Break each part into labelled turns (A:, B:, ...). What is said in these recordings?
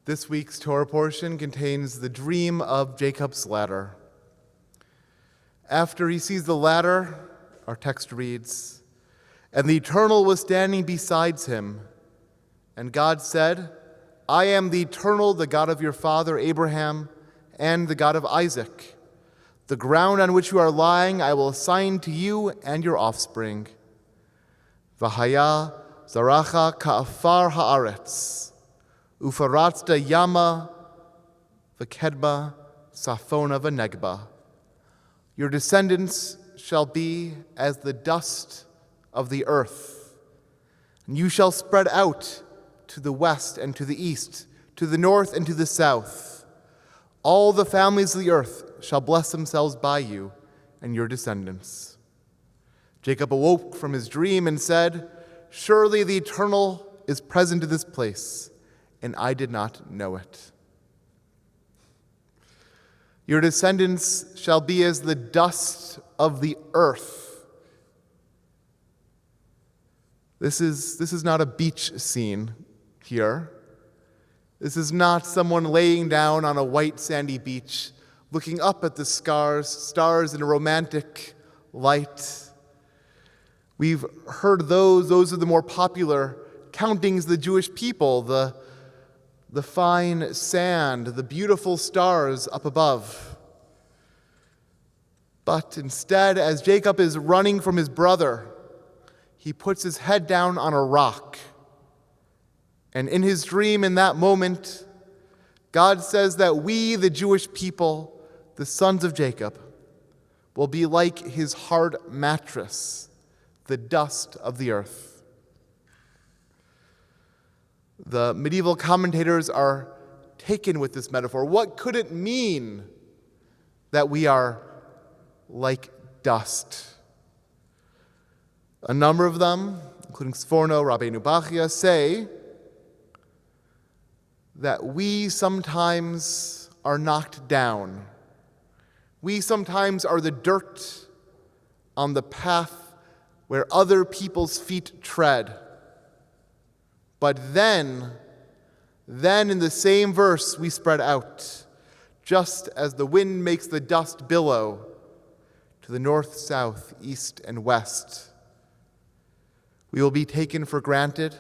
A: This week's Torah portion contains the dream of Jacob's ladder. After he sees the ladder, our text reads, "And the Eternal was standing beside him. And God said, I am the Eternal, the God of your father Abraham, and the God of Isaac. The ground on which you are lying I will assign to you and your offspring. V'haya zaracha ka'afar haaretz. Ufaratzta yama v'kedma safona v'negba. Your descendants shall be as the dust of the earth, and you shall spread out to the west and to the east, to the north and to the south. All the families of the earth shall bless themselves by you and your descendants." Jacob awoke from his dream and said, "Surely the Eternal is present in this place, and I did not know it." Your descendants shall be as the dust of the earth. This is not a beach scene here. This is not someone laying down on a white sandy beach, looking up at the stars in a romantic light. We've heard those are the more popular countings of the Jewish people, the fine sand, the beautiful stars up above. But instead, as Jacob is running from his brother, he puts his head down on a rock. And in his dream, in that moment, God says that we, the Jewish people, the sons of Jacob, will be like his hard mattress, the dust of the earth. The medieval commentators are taken with this metaphor. What could it mean that we are like dust? A number of them, including Sforno, Rabbi Nubachia, say that we sometimes are knocked down. We sometimes are the dirt on the path where other people's feet tread. But then in the same verse we spread out, just as the wind makes the dust billow to the north, south, east, and west. We will be taken for granted.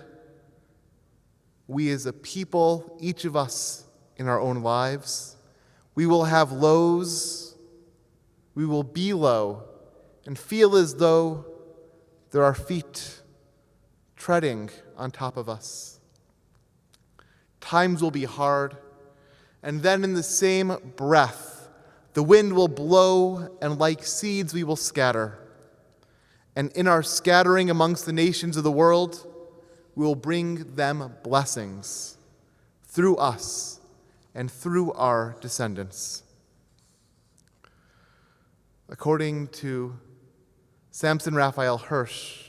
A: We as a people, each of us in our own lives, we will have lows, we will be low, and feel as though there are feet treading on top of us. Times will be hard, and then in the same breath, the wind will blow, and like seeds we will scatter. And in our scattering amongst the nations of the world, we will bring them blessings through us and through our descendants. According to Samson Raphael Hirsch,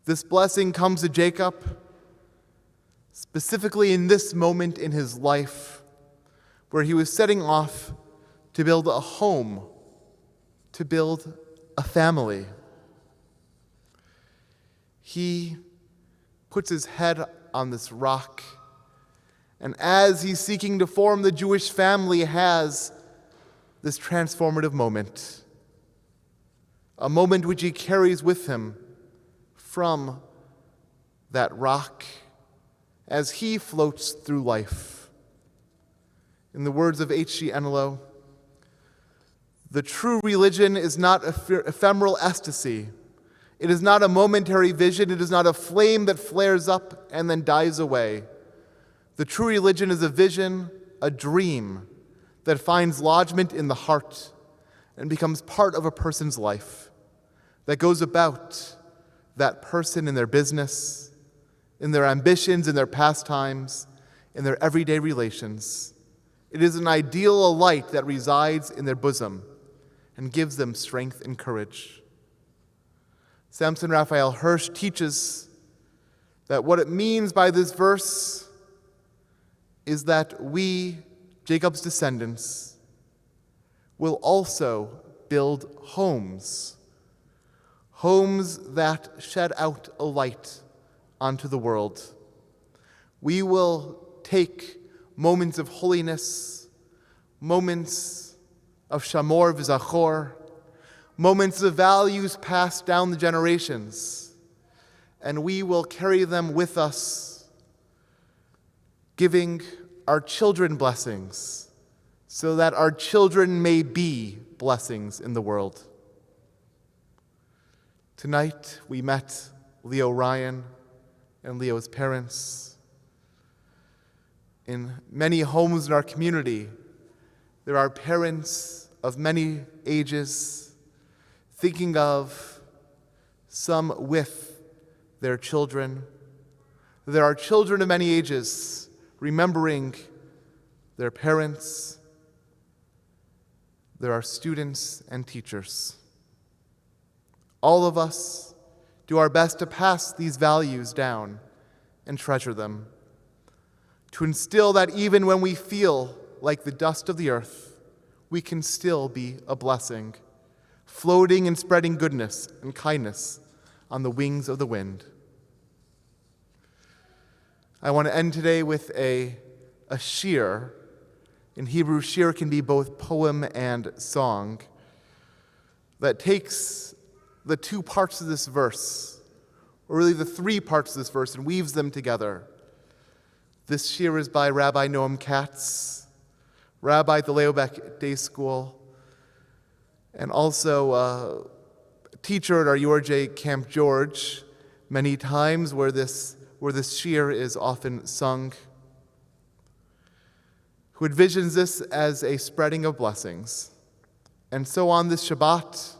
A: this blessing comes to Jacob specifically in this moment in his life where he was setting off to build a home, to build a family. He puts his head on this rock, and as he's seeking to form the Jewish family, has this transformative moment, a moment which he carries with him from that rock as he floats through life. In the words of H.G. Enlow, "The true religion is not ephemeral ecstasy. It is not a momentary vision. It is not a flame that flares up and then dies away. The true religion is a vision, a dream that finds lodgment in the heart and becomes part of a person's life, that goes about that person in their business, in their ambitions, in their pastimes, in their everyday relations. It is an ideal, a light that resides in their bosom and gives them strength and courage." Samson Raphael Hirsch teaches that what it means by this verse is that we, Jacob's descendants, will also build homes that shed out a light onto the world. We will take moments of holiness, moments of shamor v'zachor, moments of values passed down the generations, and we will carry them with us, giving our children blessings so that our children may be blessings in the world. Tonight we met Leo Ryan and Leo's parents. In many homes in our community, there are parents of many ages thinking of some with their children. There are children of many ages remembering their parents. There are students and teachers. All of us do our best to pass these values down and treasure them, to instill that even when we feel like the dust of the earth, we can still be a blessing, floating and spreading goodness and kindness on the wings of the wind. I want to end today with a shir. In Hebrew, shir can be both poem and song that takes the two parts of this verse, or really the three parts of this verse, and weaves them together. This shir is by Rabbi Noam Katz, rabbi at the Leobeck Day School, and also a teacher at our URJ Camp George, many times where this shir is often sung, who envisions this as a spreading of blessings. And so on this Shabbat,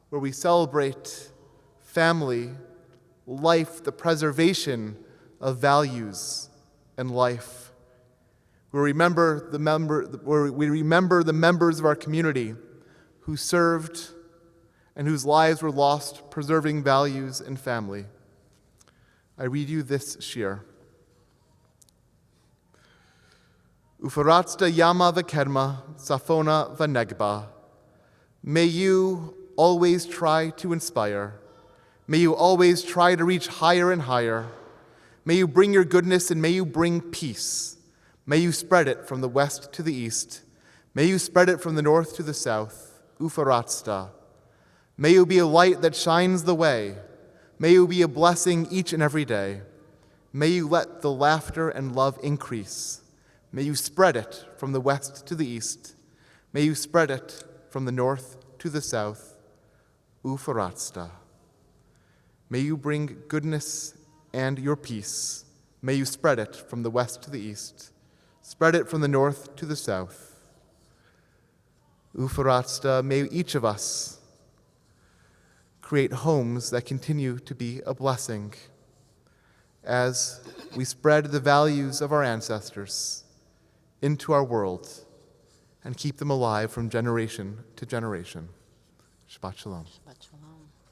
A: where we celebrate family, life, the preservation of values and life, where we remember the members of our community who served and whose lives were lost preserving values and family. I read you this shir. Ufaratzta yama v'kerma, safona v'negba. May you always try to inspire. May you always try to reach higher and higher. May you bring your goodness and may you bring peace. May you spread it from the west to the east. May you spread it from the north to the south. Ufaratzta. May you be a light that shines the way. May you be a blessing each and every day. May you let the laughter and love increase. May you spread it from the west to the east. May you spread it from the north to the south. Ufaratzta. May you bring goodness and your peace. May you spread it from the west to the east. Spread it from the north to the south. Ufaratzta. May each of us create homes that continue to be a blessing as we spread the values of our ancestors into our world and keep them alive from generation to generation. Shabbat shalom.
B: Shabbat shalom.